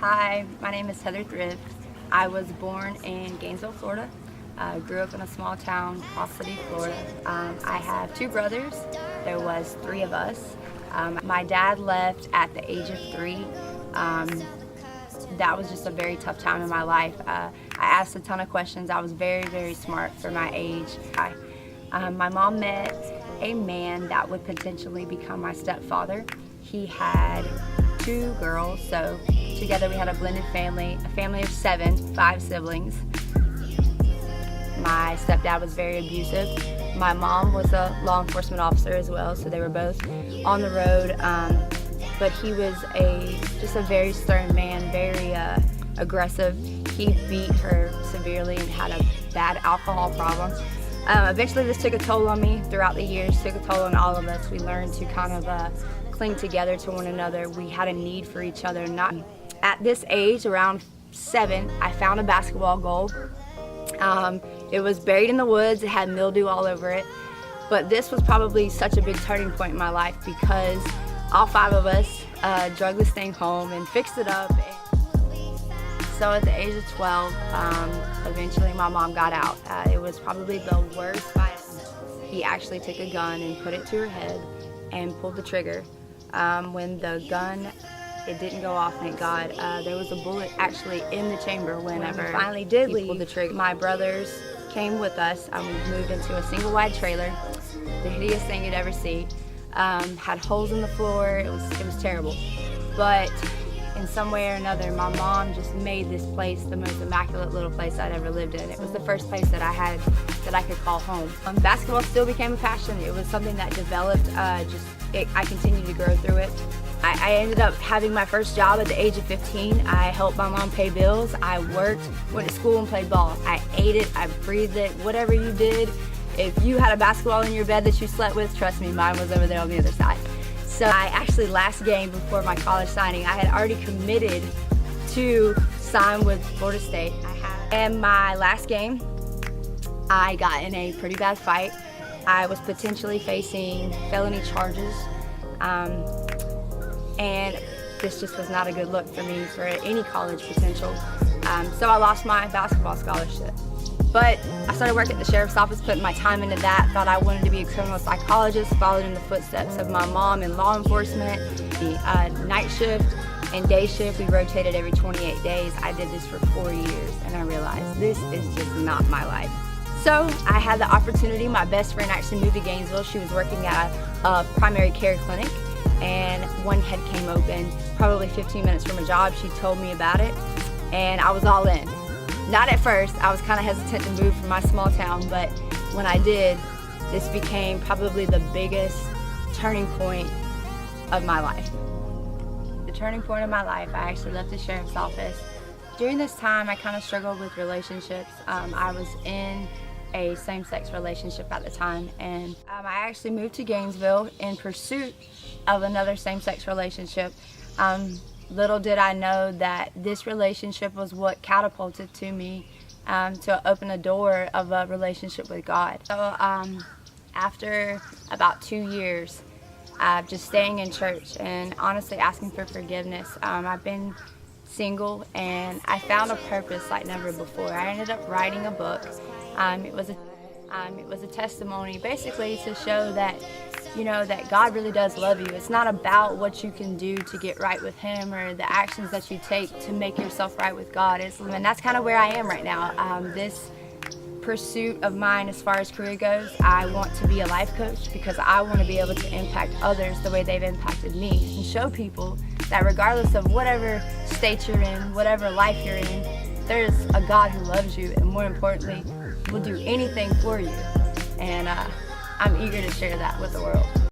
Hi, my name is Thrift. I was born in Gainesville, Florida. Grew up in a small town, Falls City, Florida. I have two brothers. There was three of us. My dad left at the age of 3. That was just a very tough time in my life. I asked a ton of questions. I was very, very smart for my age. My mom met a man that would potentially become my stepfather. He had 2 girls, so together we had a blended family, a family of 7, 5 siblings. My stepdad was very abusive. My mom was a law enforcement officer as well, so they were both on the road. But he was just a very stern man, very aggressive. He beat her severely and had a bad alcohol problem. Eventually this took a toll on me throughout the years, took a toll on all of us. We learned to kind of cling together to one another. We had a need for each other. At this age, around 7, I found a basketball goal. It was buried in the woods, it had mildew all over it. But this was probably such a big turning point in my life because all 5 of us drug this thing home and fixed it up. So at the age of 12, eventually my mom got out. It was probably the worst fight. He actually took a gun and put it to her head and pulled the trigger. When the gun, it didn't go off, thank God. There was a bullet actually in the chamber whenever he finally did leave. Pulled the trigger. My brothers came with us. We moved into a single wide trailer, the hideous thing you'd ever see. Had holes in the floor. It was terrible. But in some way or another, my mom just made this place the most immaculate little place I'd ever lived in. It was the first place that I could call home. Basketball still became a passion. It was something that developed. I continued to grow through it. I ended up having my first job at the age of 15. I helped my mom pay bills. I worked, went to school and played ball. I ate it, I breathed it, whatever you did. If you had a basketball in your bed that you slept with, trust me, mine was over there on the other side. So I actually, last game before my college signing, I had already committed to sign with Florida State. And my last game, I got in a pretty bad fight. I was potentially facing felony charges. And this just was not a good look for me for any college potential. So I lost my basketball scholarship. But I started working at the sheriff's office, putting my time into that, thought I wanted to be a criminal psychologist, followed in the footsteps of my mom in law enforcement. The night shift and day shift, we rotated every 28 days. I did this for 4 years and I realized this is just not my life. So I had the opportunity, my best friend actually moved to Gainesville. She was working at a primary care clinic and one head came open, probably 15 minutes from a job. She told me about it and I was all in. Not at first, I was kind of hesitant to move from my small town, but when I did, this became probably the biggest turning point of my life. The turning point of my life, I actually left the sheriff's office. During this time, I kind of struggled with relationships. I was in a same-sex relationship at the time, and I actually moved to Gainesville in pursuit of another same-sex relationship. Little did I know that this relationship was what catapulted to me to open a door of a relationship with God. So after about 2 years of just staying in church and honestly asking for forgiveness, I've been single and I found a purpose like never before. I ended up writing a book. It was a testimony basically to show that that God really does love you. It's not about what you can do to get right with Him or the actions that you take to make yourself right with God. And that's kind of where I am right now. This pursuit of mine as far as career goes, I want to be a life coach because I want to be able to impact others the way they've impacted me and show people that regardless of whatever state you're in, whatever life you're in, there's a God who loves you and more importantly, will do anything for you. And I'm eager to share that with the world.